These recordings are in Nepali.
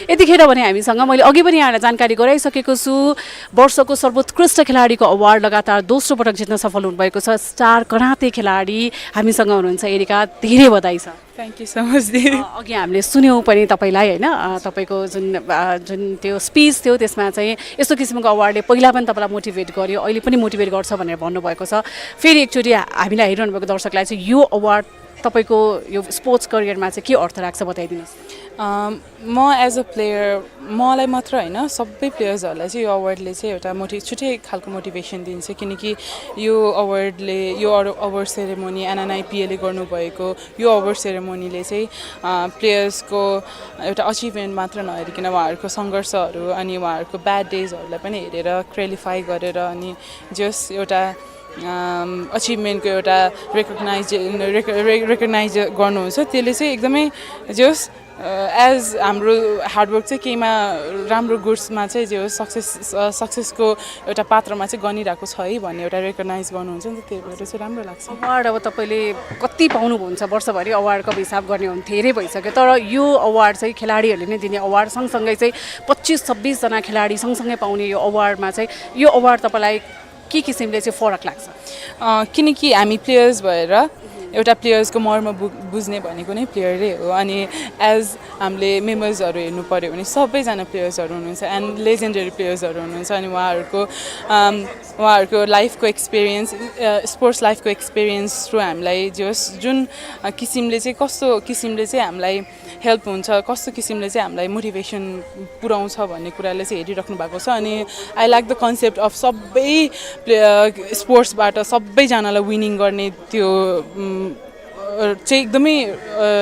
यतिखेर भने हामीसँग मैले अघि पनि यहाँलाई जानकारी गराइसकेको छु वर्षको सर्वोत्कृष्ट खेलाडीको अवार्ड लगातार दोस्रो पटक जित्न सफल हुनुभएको छ स्टार कराते खेलाडी हामीसँग हुनुहुन्छ एरिका धेरै बधाई छ थ्याङ्क यू सो मच दिदी अघि हामीले सुन्यौँ पनि तपाईँलाई होइन तपाईँको जुन त्यो स्पिच थियो त्यसमा चाहिँ यस्तो किसिमको अवार्डले पहिला पनि तपाईँलाई मोटिभेट गर्यो अहिले पनि मोटिभेट गर्छ भनेर भन्नुभएको छ फेरि एकचोटि हामीलाई हेरिरहनु भएको दर्शकलाई चाहिँ यो अवार्ड तपाईँको यो स्पोर्ट्स करियरमा चाहिँ के अर्थ राख्छ बताइदिनुहोस् म एज अ प्लेयर मलाई मात्र होइन सबै प्लेयर्सहरूलाई चाहिँ यो अवार्डले चाहिँ एउटा छुट्टै खालको मोटिभेसन दिन्छ किनकि यो अवार्डले यो अवार्ड सेरेमोनी एनएनआइपिएले गर्नुभएको यो अवार्ड सेरेमोनीले चाहिँ प्लेयर्सको एउटा अचिभमेन्ट मात्र नहेरिकन उहाँहरूको सङ्घर्षहरू अनि उहाँहरूको ब्याड डेजहरूलाई पनि हेरेर क्वालिफाई गरेर अनि जस एउटा अचिभमेन्टको एउटा रेकग्नाइज गर्नुहुन्छ त्यसले चाहिँ एकदमै जस एज हाम्रो हार्डवर्क चाहिँ केहीमा राम्रो गुड्समा चाहिँ जो सक्सेसको एउटा पात्रमा चाहिँ गनिरहेको छ है भन्ने एउटा रेकग्नाइज गर्नुहुन्छ नि त त्यही भएर चाहिँ राम्रो लाग्छ अवार्ड अब तपाईँले कति पाउनुहुन्छ वर्षभरि अवार्डको हिसाब गर्ने हो भने धेरै भइसक्यो तर यो अवार्ड चाहिँ खेलाडीहरूले नै दिने अवार्ड सँगसँगै चाहिँ 25-26 जना खेलाडी सँगसँगै पाउने यो अवार्डमा चाहिँ यो अवार्ड तपाईँलाई के किसिमले चाहिँ फरक लाग्छ किनकि हामी प्लेयर्स भएर एउटा प्लेयर्सको मर्म बुझ्ने भनेको नै प्लेयरै हो अनि एज हामीले मेम्बर्सहरू हेर्नु पऱ्यो भने सबैजना प्लेयर्सहरू हुनुहुन्छ एन्ड लेजेन्डरी प्लेयर्सहरू हुनुहुन्छ अनि उहाँहरूको लाइफको एक्सपिरियन्स स्पोर्ट्स लाइफको एक्सपिरियन्स थ्रु हामीलाई जुन किसिमले चाहिँ कस्तो किसिमले चाहिँ हामीलाई हेल्प हुन्छ कस्तो किसिमले चाहिँ हामीलाई मोटिभेसन पुऱ्याउँछ भन्ने कुराले चाहिँ हेरिराख्नु भएको छ अनि I like the concept of सबै स्पोर्ट्सबाट सबैजनालाई विनिङ गर्ने त्यो चाहिँ एकदमै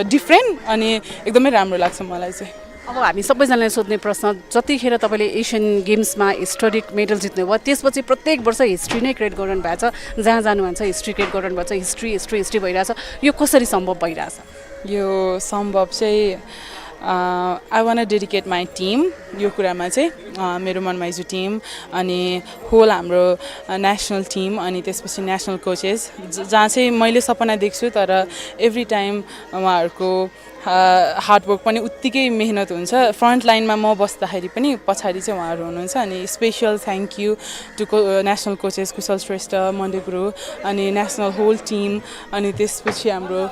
डिफ्रेन्ट अनि एकदमै राम्रो लाग्छ मलाई चाहिँ अब हामी सबैजनाले सोध्ने प्रश्न जतिखेर तपाईँले एसियन गेम्समा हिस्टोरिक मेडल जित्नुभयो त्यसपछि प्रत्येक वर्ष हिस्ट्री नै क्रिएट गरिरहनु भएको छ जहाँ जानुहुन्छ हिस्ट्री क्रिएट गरिरहनु भएको छ हिस्ट्री भइरहेछ यो कसरी सम्भव भइरहेछ यो सम्भव चाहिँ I want dedicate my team यो कुरामा चाहिँ मेरो मनमाइजु टिम अनि होल हाम्रो नेसनल टिम अनि त्यसपछि नेसनल कोचेस जहाँ चाहिँ मैले सपना देख्छु तर एभ्री टाइम उहाँहरूको हार्डवर्क पनि उत्तिकै मेहनत हुन्छ फ्रन्ट लाइनमा म बस्दाखेरि पनि पछाडि चाहिँ उहाँहरू हुनुहुन्छ अनि special thank you to national coaches Kushal Shrestha मन्डे गुरु अनि नेसनल होल टिम अनि त्यसपछि हाम्रो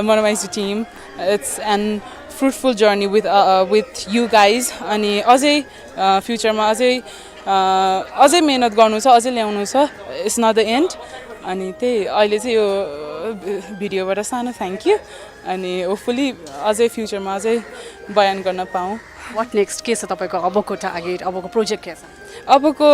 Manmaiju team it's an fruitful journey with you guys अनि अझै फ्युचरमा अझै मेहनत गर्नु छ अझै ल्याउनु छ इट्स नट द एन्ड अनि त्यही अहिले चाहिँ यो भिडियोबाट सानो थ्याङ्क यू अनि होपफुली अझै फ्युचरमा अझै बयान गर्न पाऊँ वाट नेक्स्ट के छ तपाईँको अबको टार्गेट अबको प्रोजेक्ट के छ अबको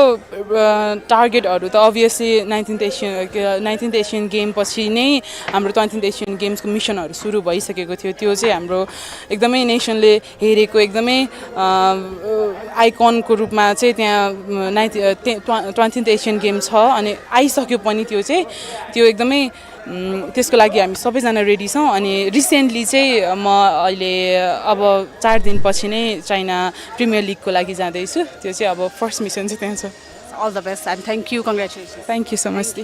टार्गेटहरू त अभियसली 19th एसियन गेम पछि नै हाम्रो 20th एसियन गेम्सको मिसनहरू सुरु भइसकेको थियो त्यो चाहिँ हाम्रो एकदमै नेसनले हेरेको एकदमै आइकनको रूपमा चाहिँ त्यहाँ 20th एसियन गेम छ अनि आइसक्यो पनि त्यो एकदमै त्यसको लागि हामी सबैजना रेडी छौँ अनि रिसेन्टली चाहिँ म अहिले अब 4 दिनपछि नै चाइना प्रिमियर लिगको लागि जाँदैछु त्यो चाहिँ अब फर्स्ट मिसन चाहिँ त्यहाँ छ all the best and thank you congratulation thank you so much